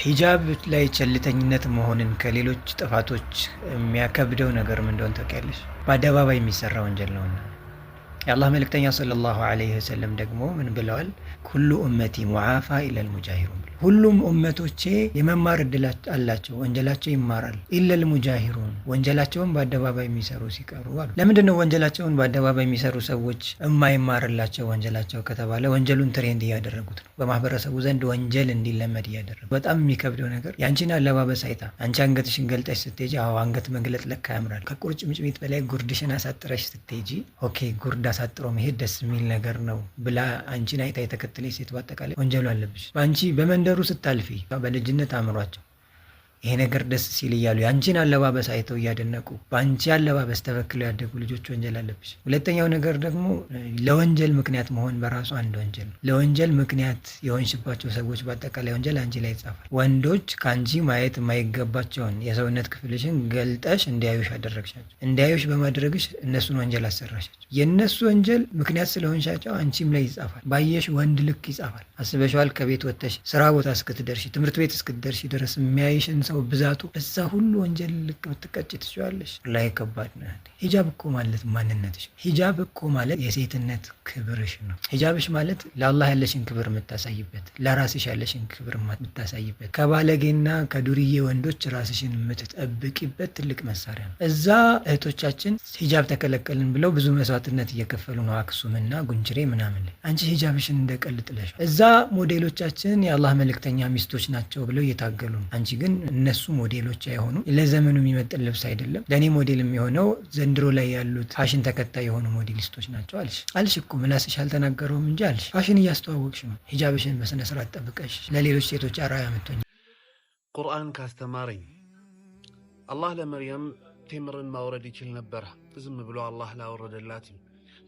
ሂጃብ ላይ ቸልተኝነት መሆንን ከሌሎች ጥፋቶች የሚያከብደው ነገር ምን እንደሆነ ታውቂያለሽ? በአደባባይ የሚሰራ ወንጀል ነውና። የአላህ መልእክተኛ ሰለላሁ ዐለይሂ ወሰለም ደግሞ ምን ብለዋል? ኩሉ ኡመቲ ሙዓፋ ኢለል ሙጃሂሩን፣ ሁሉም ኡመቶቼ የመማር እድል አላቸው፣ ወንጀላቸው ይማራል። ኢለል ሙጃሂሩን፣ ወንጀላቸውን በአደባባይ የሚሰሩ ሲቀሩ አሉ። ለምንድን ነው ወንጀላቸውን በአደባባይ የሚሰሩ ሰዎች የማይማርላቸው ወንጀላቸው ከተባለ? ወንጀሉን ትሬንድ እያደረጉት ነው፣ በማህበረሰቡ ዘንድ ወንጀል እንዲለመድ እያደረጉ። በጣም የሚከብደው ነገር የአንቺን አለባበስ አይታ አንቺ አንገትሽን ገልጠሽ ስትሄጂ፣ አዎ አንገት መግለጥ ለካ ያምራል፣ ከቁርጭምጭሚት በላይ ጉርድሽን አሳጥረሽ ስትሄጂ፣ ኦኬ ጉርድ አሳጥሮ መሄድ ደስ የሚል ነገር ነው ብላ አንቺን አይታ የተከተለች ሴት በአጠቃላይ ወንጀሉ አለብሽ። በአንቺ በመንደሩ ስታልፊ በልጅነት አእምሯቸው ይሄ ነገር ደስ ሲል እያሉ የአንቺን አለባበስ አይተው እያደነቁ በአንቺ አለባበስ ተበክለው ያደጉ ልጆች ወንጀል አለብሽ። ሁለተኛው ነገር ደግሞ ለወንጀል ምክንያት መሆን በራሱ አንድ ወንጀል ነው። ለወንጀል ምክንያት የሆንሽባቸው ሰዎች በአጠቃላይ ወንጀል አንቺ ላይ ይጻፋል። ወንዶች ከአንቺ ማየት የማይገባቸውን የሰውነት ክፍልሽን ገልጠሽ እንዲያዩሽ አደረግሻቸው። እንዲያዩሽ በማድረግሽ እነሱን ወንጀል አሰራሻቸው። የእነሱ ወንጀል ምክንያት ስለሆንሻቸው አንቺም ላይ ይጻፋል። ባየሽ ወንድ ልክ ይጻፋል። አስበሽዋል? ከቤት ወጥተሽ ስራ ቦታ እስክትደርሺ፣ ትምህርት ቤት እስክትደርሺ ድረስ የሚያይሽን ሰው ብዛቱ በዛ ሁሉ ወንጀል ልክ ብትቀጭ ትችላለሽ። ላይ ከባድ ነው። ሂጃብ እኮ ማለት ማንነትሽ፣ ሂጃብ እኮ ማለት የሴትነት ክብርሽ ነው። ሂጃብሽ ማለት ለአላህ ያለሽን ክብር የምታሳይበት፣ ለራስሽ ያለሽን ክብር የምታሳይበት፣ ከባለጌና ከዱርዬ ወንዶች ራስሽን የምትጠብቂበት ትልቅ መሳሪያ ነው። እዛ እህቶቻችን ሂጃብ ተከለከልን ብለው ብዙ መስዋዕትነት እየከፈሉ ነው፣ አክሱምና ጉንችሬ ምናምን ላይ። አንቺ ሂጃብሽን እንደቀልጥለሽ። እዛ ሞዴሎቻችን የአላህ መልእክተኛ ሚስቶች ናቸው ብለው እየታገሉ ነው። አንቺ ግን እነሱ ሞዴሎች አይሆኑ፣ ለዘመኑ የሚመጥን ልብስ አይደለም። ለእኔ ሞዴል የሚሆነው ዘንድሮ ላይ ያሉት ፋሽን ተከታይ የሆኑ ሞዴሊስቶች ናቸው አልሽ እኮ። ምላስሽ አልተናገረውም እንጂ አልሽ። ፋሽን እያስተዋወቅሽ ነው። ሂጃብሽን በስነ ስርዓት ጠብቀሽ ለሌሎች ሴቶች አርአያ የምትሆኝ። ቁርአን ካስተማረኝ አላህ ለመርየም ቴምርን ማውረድ ይችል ነበረ። ዝም ብሎ አላህ ላወረደላትም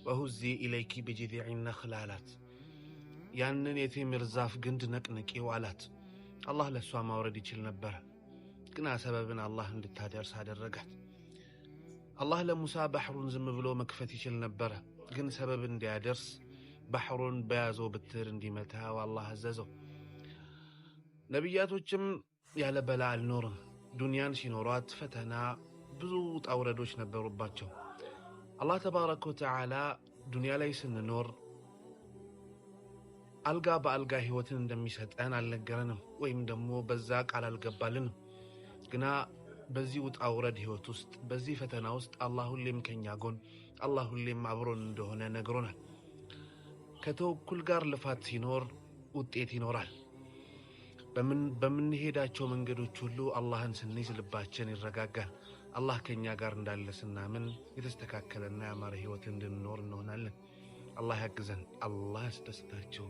ወሁዚ ኢለይኪ ቢጂዚዕ ነኽል አላት። ያንን የቴምር ዛፍ ግንድ ነቅንቂው አላት። አላህ ለሷ ማውረድ ይችል ነበር፣ ግና ሰበብን አላህ እንድታደርስ አደረጋት። አላህ ለሙሳ ባህሩን ዝም ብሎ መክፈት ይችል ነበር፣ ግን ሰበብ እንዲያደርስ ባህሩን በያዘው ብትር እንዲመታው አላህ አዘዘው። ነቢያቶችም ያለ በላ አልኖርም። ዱንያን ሲኖሯት ፈተና ብዙ ጣውረዶች ነበሩባቸው። አላህ ተባረከ ወተዓላ ዱንያ ላይ ስንኖር አልጋ በአልጋ ህይወትን እንደሚሰጠን አልነገረንም፣ ወይም ደግሞ በዛ ቃል አልገባልንም። ግና በዚህ ውጣ ውረድ ህይወት ውስጥ በዚህ ፈተና ውስጥ አላህ ሁሌም ከኛ ጎን፣ አላህ ሁሌም አብሮን እንደሆነ ነግሮናል። ከተወኩል ጋር ልፋት ሲኖር ውጤት ይኖራል። በምንሄዳቸው መንገዶች ሁሉ አላህን ስንይዝ ልባችን ይረጋጋል። አላህ ከኛ ጋር እንዳለ ስናምን የተስተካከለና ያማረ ህይወት እንድንኖር እንሆናለን። አላህ ያግዘን። አላህ ያስደስታችሁ።